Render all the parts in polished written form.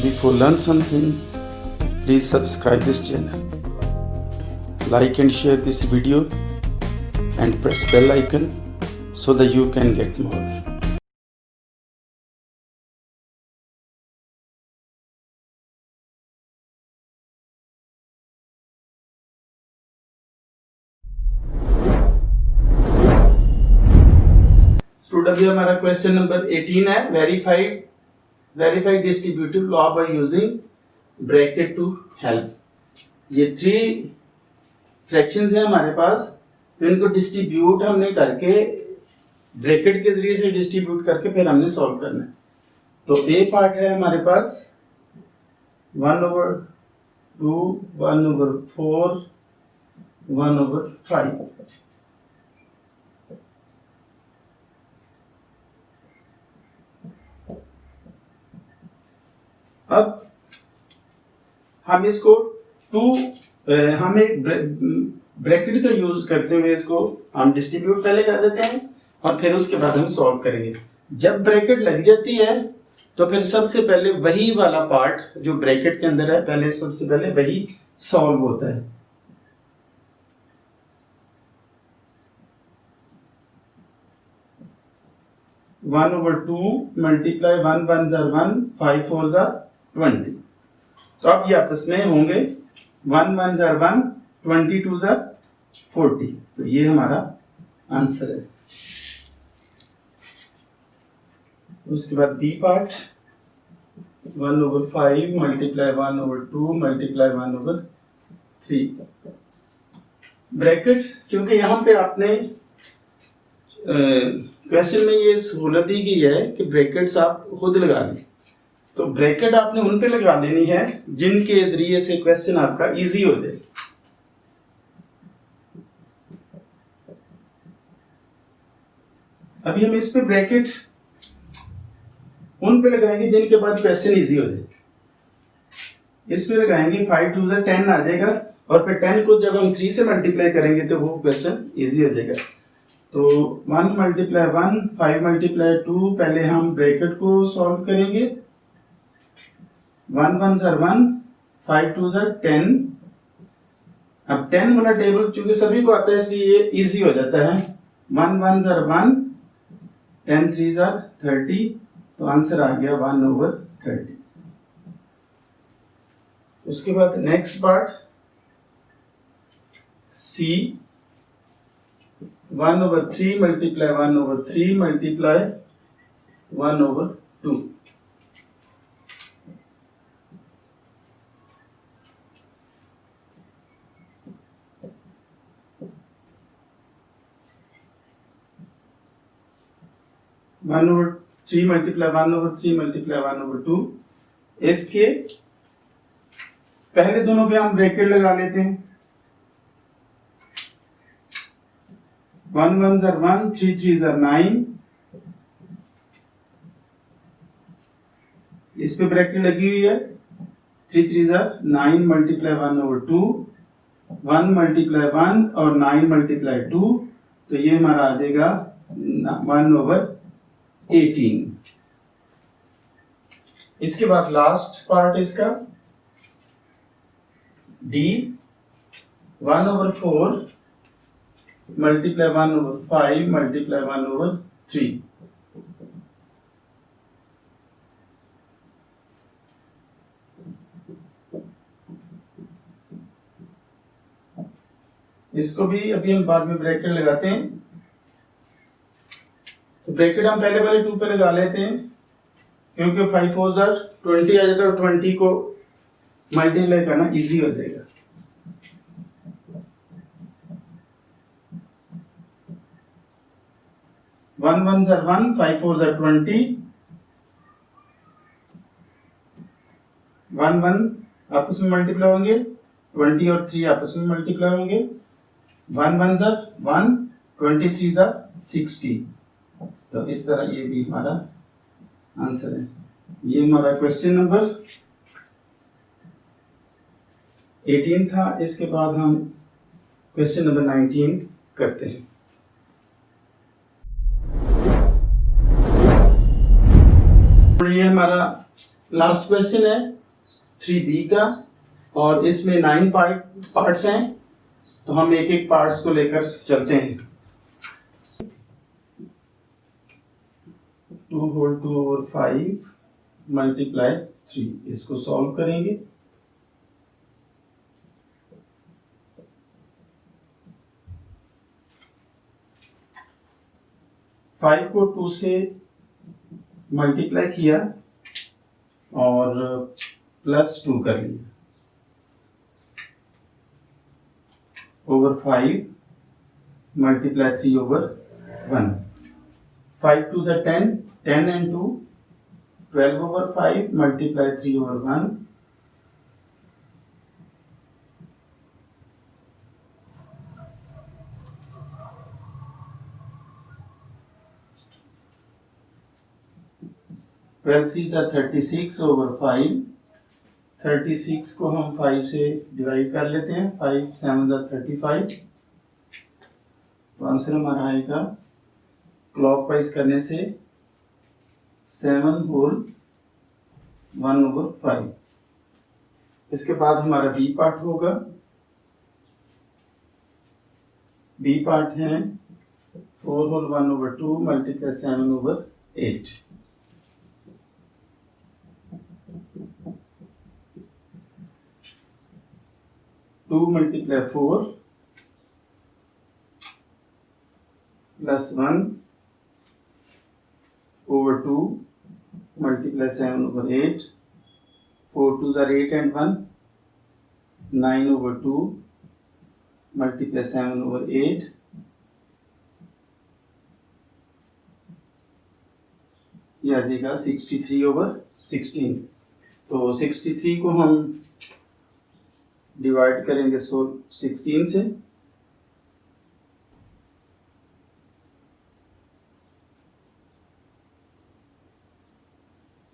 Before learn something, please subscribe this channel. Like and share this video and press bell icon so that you can get more. Student अभी हमारा question number 18 है verified distributive law by using bracket to help. ये 3 fractions है हमारे पास, तो इनको distribute हमने करके ब्रैकेट के जरिए से डिस्ट्रीब्यूट करके फिर हमने सॉल्व करना है। तो ए पार्ट है हमारे पास 1/2 1/4 1/5। अब हम इसको हम एक ब्रैकेट का यूज करते हुए इसको हम डिस्ट्रीब्यूट पहले कर देते हैं और फिर उसके बाद हम सॉल्व करेंगे। जब ब्रैकेट लग जाती है तो फिर सबसे पहले वही वाला पार्ट जो ब्रैकेट के अंदर है सबसे पहले वही सॉल्व होता है। One over 2 multiply 1 1 jar 1 5 4 jar 20। तो अब ये आपस में होंगे 1 1 जार 1 22 जार 40। तो ये हमारा आंसर है। उसके बाद B part 1/5 multiply 1/2 multiply 1/3। Bracket चूंकि यहाँ पे आपने क्वेश्चन में ये सहूलत दी गई है कि ब्रैकेट्स आप खुद लगा लें, तो ब्रैकेट आपने उन पे लगा लेनी है जिनके जरिए से क्वेश्चन आपका इजी हो जाए। अभी हम इस पे ब्रैकेट उन पे लगाएंगे जिनके बाद क्वेश्चन इजी हो जाए। इस पे लगाएंगे 5 2 जार 10 आ जाएगा और फिर 10 को जब हम 3 से मल्टीप्लाई करेंगे तो वो क्वेश्चन इजी हो जाएगा। तो 1 मल्टीप्लाई 1 5 मल्टीप्लाई 2 पहले हम ब्रैकेट को सॉल्व करेंगे। 1 1 जार 1 5 2 जार 10। अब 10 वाला टेबल चूंकि सभी को आता है इसलिए ये इजी हो जाता है। 1 1 जार 1 10 3 जार 30। तो आंसर आ गया 1/30। उसके बाद next part C 1/3 multiply 1/3 multiply 1/2। One over 3 multiply 1/3 multiply 1/2। इसके पहले दोनों पे हम ब्रैकेट लगा लेते हैं। 1 1 जार 1 3 3 जार 9। इस पे ब्रैकेट लगी हुई है 3 3 जार 9 मल्टीप्लाई 1/2 1 मल्टीप्लाई 1 और 9 मल्टीप्लाई 2। तो ये हमारा आ जाएगा 1/18। इसके बाद लास्ट पार्ट इसका डी 1/4 मल्टीप्लाई 1/5 मल्टीप्लाई 1/3। इसको भी अभी हम बाद में ब्रैकेट लगाते हैं। तो ब्रैकेट हम पहले 2 पे लगा लेते हैं क्योंकि 5 4 जार 20 आ जाता है और 20 को मल्टीप्लाई करना इजी हो जाएगा। One 1 jar 1 5 4 jar 20। 1 1 आपस में मल्टीप्लाई होंगे 20 और 3 आपस में मल्टीप्लाई होंगे। 1 1 जार 1 23 जार 60। तो इस तरह ये भी हमारा आंसर है। ये हमारा क्वेश्चन नंबर 18 था। इसके बाद हम क्वेश्चन नंबर 19 करते हैं। ये हमारा लास्ट क्वेश्चन है 3B का, और इसमें 9 पार्ट्स हैं, तो हम एक एक पार्ट्स को लेकर चलते हैं। 2 होल 2 ओवर 5 मल्टीप्लाई 3, इसको सॉल्व करेंगे। फाइव को 2 से मल्टीप्लाई किया और +2 कर लिया ओवर 5 मल्टीप्लाई 3 ओवर 1। 5 2 ज़ा 10, 10 and 2 12 over 5 multiply 3 over 1। Twelve 3 ज़ा 36 ओवर 5। 36 को हम 5 से डिवाइड कर लेते हैं। 5 7 ज़ा 35, तो आंसर हमारा आएगा क्लॉकवाइज करने से 7 होल 1 ओवर 5। इसके बाद हमारा बी पार्ट होगा। बी पार्ट है 4 whole 1 over 2 multiply 7 over 8। Two multiply 4 plus 1 over 2 multiply 7 over 8। 4 2 ज़ा 8 and 1 9 ओवर 2 मल्टीप्लाई 7 ओवर 8। ये आ जाएगा 63 ओवर 16। तो 63 को हम डिवाइड करेंगे 16 से,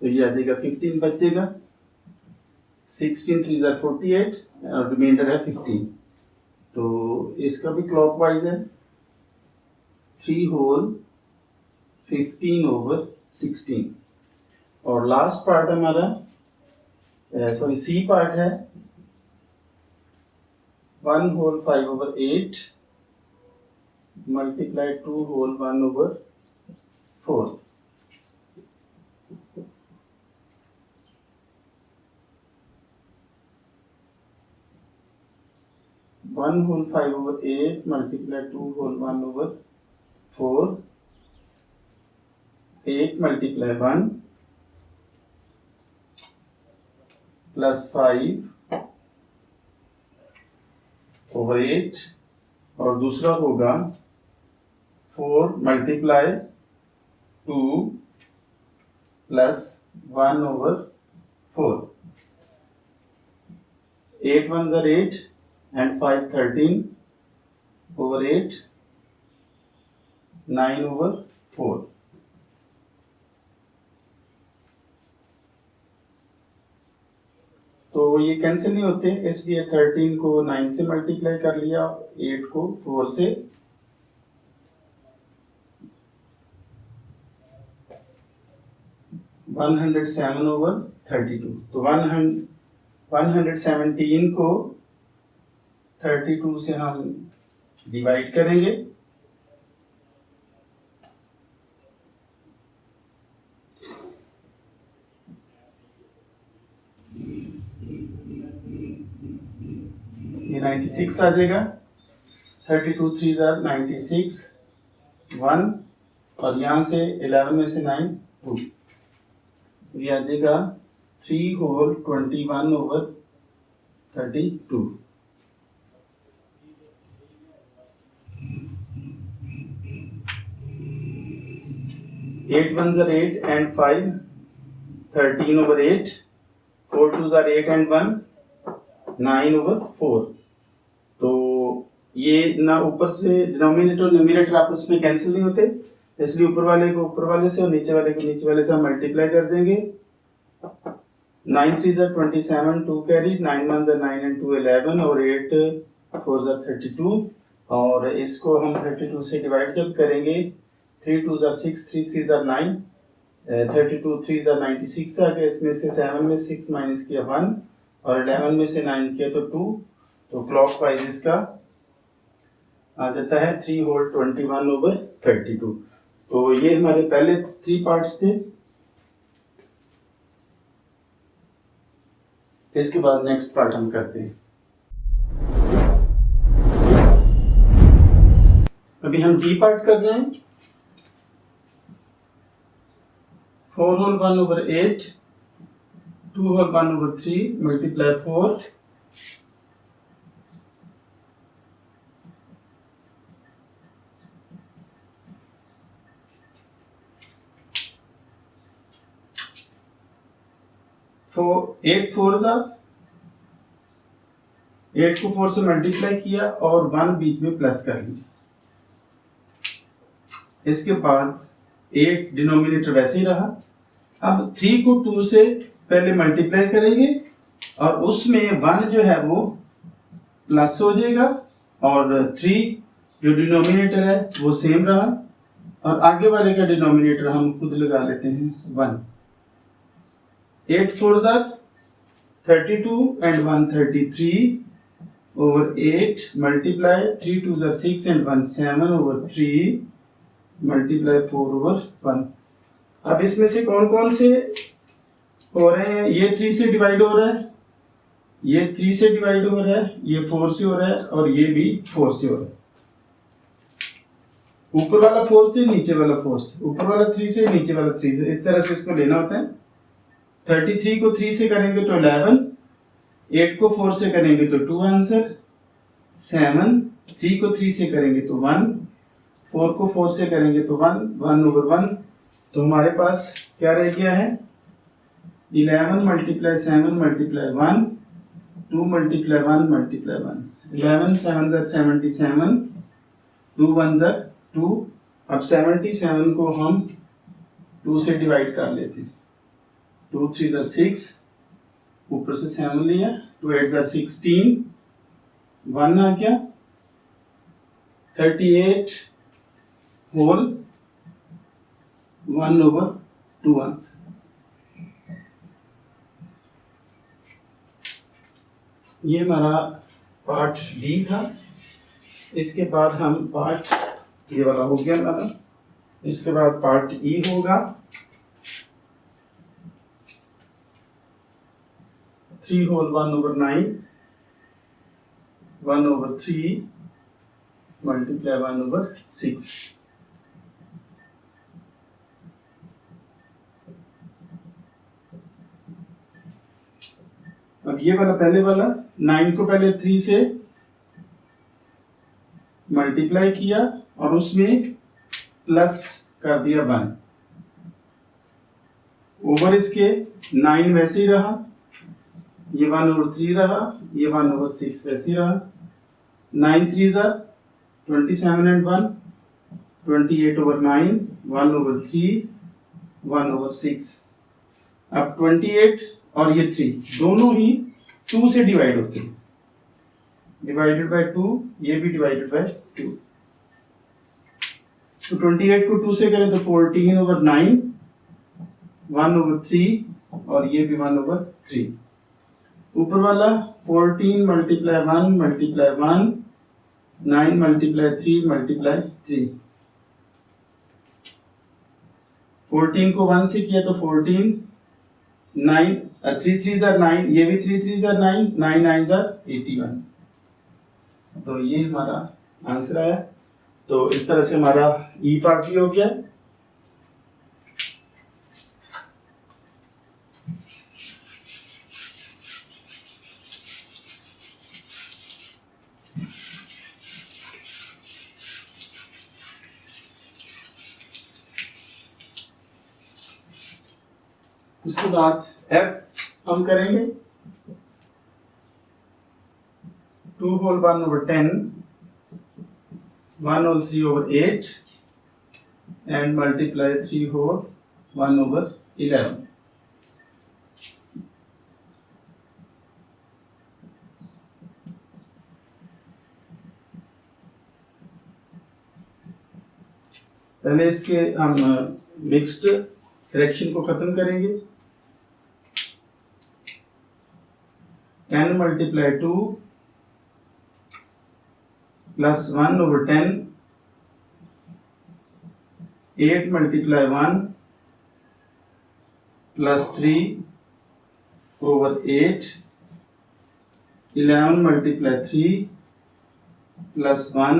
तो ये आ जाएगा 15 बचेगा। 16 3 ज़ा 48 और रिमाइंडर है 15। तो इसका भी क्लॉकवाइज है 3 होल 15 ओवर 16। और लास्ट पार्ट हमारा सॉरी सी पार्ट है 1 whole 5 over 8 multiply 2 whole 1 over 4। One whole 5 over 8 multiply 2 whole 1 over 4। 8 multiply 1 plus 5 over 8, और दूसरा होगा 4 मल्टीप्लाई 2 प्लस 1 ओवर 4। 8 1 ज़ा 8 and 5 13 over 8 9 over 4। तो ये कैंसिल नहीं होते, इसलिए 13 को 9 से मल्टीप्लाई कर लिया, 8 को 4 से। One 107 over 32। तो 117 को 32 से हम डिवाइड करेंगे। ये 96 आ जाएगा। 32 3 ज़ा 96 1, और यहाँ से 11 में से 9 2, ये आ जाएगा 3 होल 21 ओवर 32। 8 1 ज़ा 8 and 5 13 over 8। 4 2 ज़ा 8 and 1 9 over 4। तो ये ना ऊपर से डिनोमिनेटर और न्यूमरेटर आपस में कैंसिल नहीं होते, इसलिए ऊपर वाले को ऊपर वाले से और नीचे वाले को नीचे वाले से हम मल्टीप्लाई कर देंगे। 9 3 ज़ा 27 2 कैरी, 9 1 ज़ा 9 and 2 11 और 8 4 ज़ा 32। और इसको हम 32 से डिवाइड जब करेंगे 3 2 ज़ा 6 3 3 ज़ा 9 32 3 96 आ गया, इसमें से 7 में 6 माइनस किया 1 और 11 में से 9 किया तो 2, तो क्लॉकवाइज इसका आ जाता है 3 होल 21/32। तो ये हमारे पहले 3 पार्ट्स थे। इसके बाद नेक्स्ट पार्ट हम करते हैं। अभी हम डी पार्ट कर रहे हैं। 4 होल 1/8, 2 होल 1/3 मल्टीप्लाई 4, तो 8 4 8 को 4 से मल्टीप्लाई किया और 1 बीच में प्लस कर लिया। इसके बाद 8 डिनोमिनेटर वैसे ही रहा। अब 3 को 2 से पहले मल्टीप्लाई करेंगे और उसमें 1 जो है वो प्लस हो जाएगा और 3 जो डिनोमिनेटर है वो सेम रहा और आगे वाले का डिनोमिनेटर हम खुद लगा लेते हैं 1। 8 4 32 and 1 33/8 multiply 3 2 6 and 1 7/3 multiply 4/1। अब इसमें से कौन कौन से हो रहे हैं? ये 3 से डिवाइड हो रहा है, ये 3 से डिवाइड हो रहा है, ये 4 से हो रहा है और ये भी 4 से हो रहा है। ऊपर वाला 4 से, नीचे वाला 4 से, ऊपर वाला 3 से, नीचे वाला 3 से, इस तरह से इसको लेना होता है। 33 को 3 से करेंगे तो 11, 8 को 4 से करेंगे तो 2 आंसर, 7 3 को 3 से करेंगे तो 1, 4 को 4 से करेंगे तो 1, 1/1। तो हमारे पास क्या रह गया है? 11 मल्टीप्लाई 7 मल्टीप्लाई 1, 2 मल्टीप्लाई 1 मल्टीप्लाई 1, 11 7 77, 2 1 2। अब 77 को हम 2 से डिवाइड कर लेते हैं। 2 3 6, ऊपर से 7 लिया, 2 8 16, 1 आ गया, 38 होल 1/2 आंसर। ये हमारा पार्ट डी था। इसके बाद हम पार्ट, ये वाला हो गया हमारा, इसके बाद पार्ट ई होगा। 3 होल 1/9 1/3 मल्टीप्लाई 1/6। अब ये वाला पहले वाला 9 को पहले 3 से मल्टीप्लाई किया और उसमें प्लस कर दिया 1, ओवर इसके 9 वैसे ही रहा, ये 1/3 रहा, ये 1/6 वैसे ही रहा। 9 3 27 and 1 28/9, 1/3 1/6। अब 28 और ये 3 दोनों ही 2 से डिवाइड होते हैं, डिवाइडेड बाय 2, ये भी डिवाइडेड बाय 2। तो 28 को 2 से करें तो 14/9, 1/3 और ये भी 1/3। ऊपर वाला 14 मल्टीप्लाई 1 मल्टीप्लाई 1, 9 मल्टीप्लाई 3 मल्टीप्लाई 3। 14 को 1 से किया तो 14, 9 3 3 9, ये भी 3 3 9, 9 9 81। तो ये हमारा आंसर आया। तो इस तरह से हमारा ई पार्ट भी हो गया। उसके बाद एफ हम करेंगे। 2 होल 1/10, 1/3/8 and multiply 3 होल 1/11। पहले इसके हम मिक्स्ड फ्रैक्शन को खत्म करेंगे। 10 multiply 2 plus 1 over 10, 8 multiply 1 plus 3 over 8, 11 multiply 3 plus 1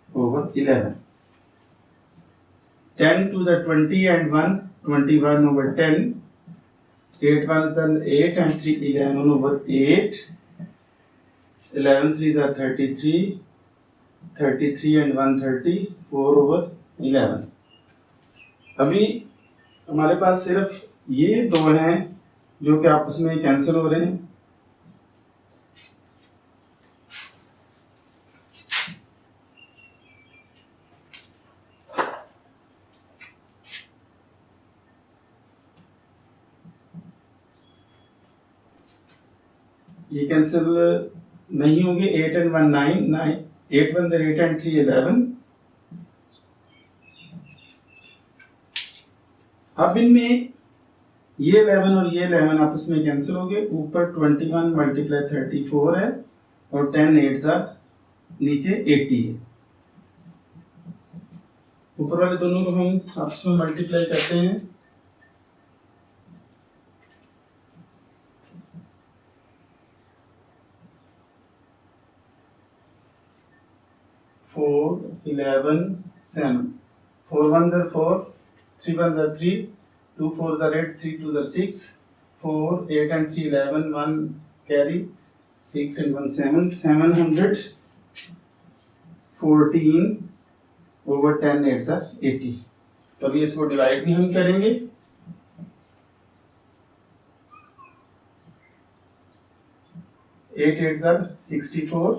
over 11, 10 to the 20 and 1, 21 over 10, 8 1s are 8 and 3 11 over 8, 11 3s are 33, 33 and 1 30, 4 over 11। अभी हमारे पास सिर्फ ये दो हैं जो कि आपस में कैंसिल हो रहे हैं। ये कैंसिल नहीं होंगे। 8 and 1 9, 9 8 1s are 8 and 3 11। अब इनमें ये 11 और ये 11 आपस में कैंसिल हो गए। ऊपर 21 मल्टीप्लाई 34 है और 10 8s are नीचे 80 है। ऊपर वाले दोनों को हम आपस में मल्टीप्लाई करते हैं। 4 11 7, 4 1s are 4, 3 1s are 3, 2 4s are 8, 3 2s are 6, 4 8 and 3 11, 1 carry, 6 and 1 7, 714 over 10 8s are 80। तो अभी इसको डिवाइड भी हम करेंगे। एट 8s are 64,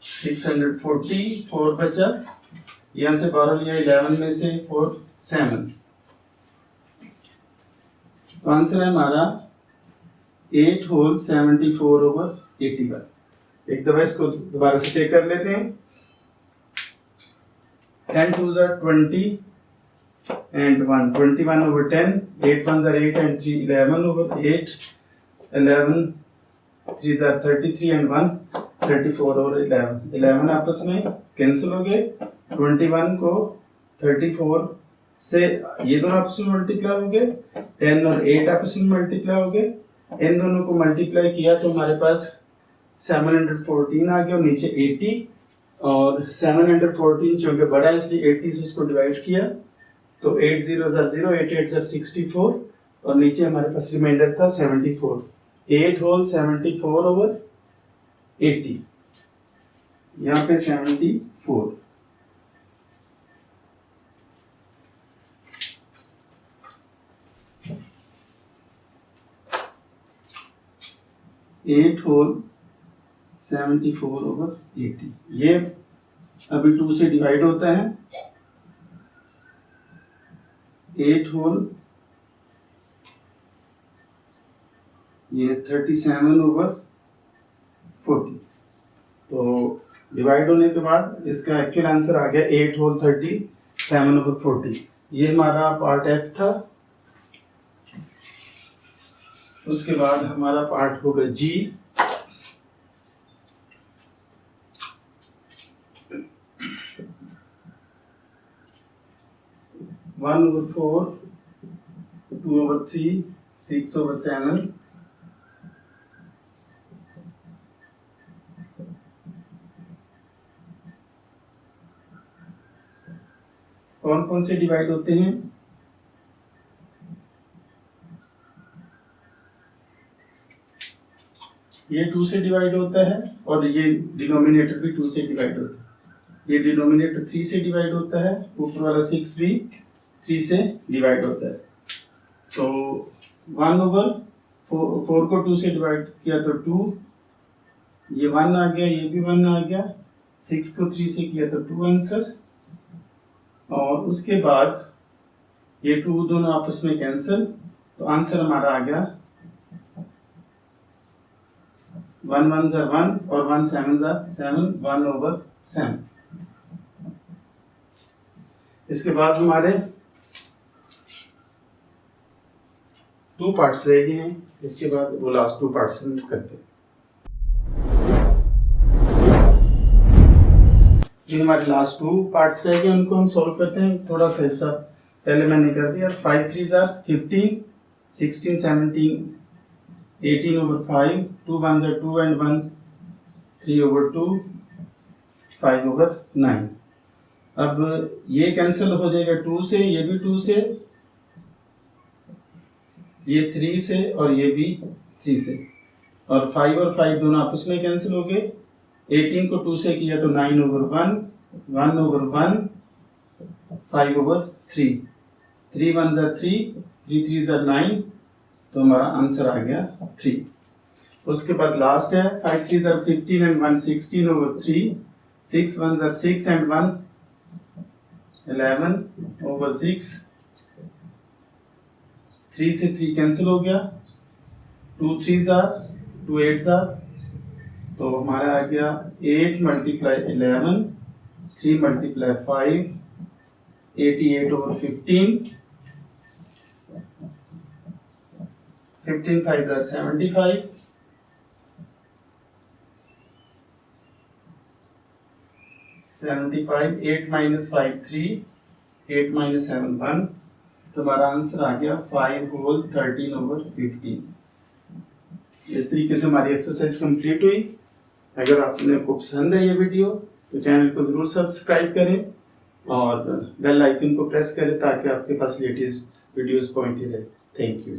640, 4 बचा, यहाँ से 12 लिया, 11 में से 4 7। तो आंसर है हमारा 8 होल 74 ओवर 81। एक दफा इसको दोबारा से चेक कर लेते हैं। 10 2s are 20 and 1 21 over 10, 8 1s are 8 and 3 11 over 8, 11 3s are 33 and 1 34 और 11 आपस में कैंसिल हो गए। 21 को 34 से ये दोनों आपस में मल्टीप्लाई हो गए। 10 और 8 आपस में मल्टीप्लाई हो गए। इन दोनों को मल्टीप्लाई किया तो हमारे पास 714 आ गया और नीचे 80, और 714 चूंकि बड़ा है इसलिए 80 से इसको डिवाइड किया तो 8 0s are 0, 8 8s are 64 और नीचे हमारे पास रिमाइंडर था 74। 8 होल 74 ओवर 80, यहाँ पे 74। एट होल 74 ओवर 80, ये अभी 2 से डिवाइड होता है। 8 होल ये 37 ओवर 40। तो डिवाइड होने के बाद इसका एक्चुअल आंसर आ गया 8 होल 37 ओवर 40। ये हमारा पार्ट एफ था। उसके बाद हमारा पार्ट होगा जी। वन ओवर 4, 2 ओवर 3, 6 ओवर 7, कौन कौन से डिवाइड होते हैं? ये 2 से डिवाइड होता है और ये डिनोमिनेटर भी 2 से डिवाइड होता है। ये डिनोमिनेटर 3 से डिवाइड होता है, ऊपर वाला 6 भी 3 से डिवाइड होता है। तो 1 ओवर 4 को 2 से डिवाइड किया तो 2, ये 1 आ गया, ये भी 1 आ गया। 6 को 3 से किया तो 2 आंसर, और उसके बाद ये 2 दोनों आपस में कैंसिल, तो आंसर हमारा आ गया 1 1s are 1 और 1 7s are 7, 1 over 7। इसके बाद हमारे 2 पार्ट्स रह गए हैं, इसके बाद वो लास्ट 2 पार्ट्स करते हैं। ये हमारे लास्ट 2 पार्ट्स रह गए, उनको हम सॉल्व करते हैं। थोड़ा सा हिस्सा पहले मैंने कर दिया। 5 3s are 15, 16 17 18 over 5, 2 1s are 2 and 1 3 over 2, 5 over 9। अब ये कैंसिल हो जाएगा 2 से, ये भी 2 से, ये 3 से और ये भी 3 से, और 5 और 5 दोनों आपस में कैंसिल हो गए। 18 को 2 से किया तो 9 over 1, 1 over 1, 5 over 3, 3 1s are 3, 3 3s are 9, तो हमारा आंसर आ गया 3। उसके बाद लास्ट है 5 3s are 15 and 1 16 over 3, 6 1s are 6 and 1 11 over 6, 3 से 3 कैंसिल हो गया, 2 3s are 2 8s are, तो हमारा आ गया 8 multiply 11, 3 multiply 5, 88 over 15, 15 5s are 75, 75, 8 minus 5 3, 8 minus 7 1, तो हमारा आंसर आ गया 5 whole 13 over 15। इस तरीके से हमारी एक्सरसाइज कंप्लीट हुई। अगर आपको पसंद है ये वीडियो तो चैनल को ज़रूर सब्सक्राइब करें और बेल आइकन को प्रेस करें ताकि आपके पास लेटेस्ट वीडियोस पहुंचती रहे। Thank you.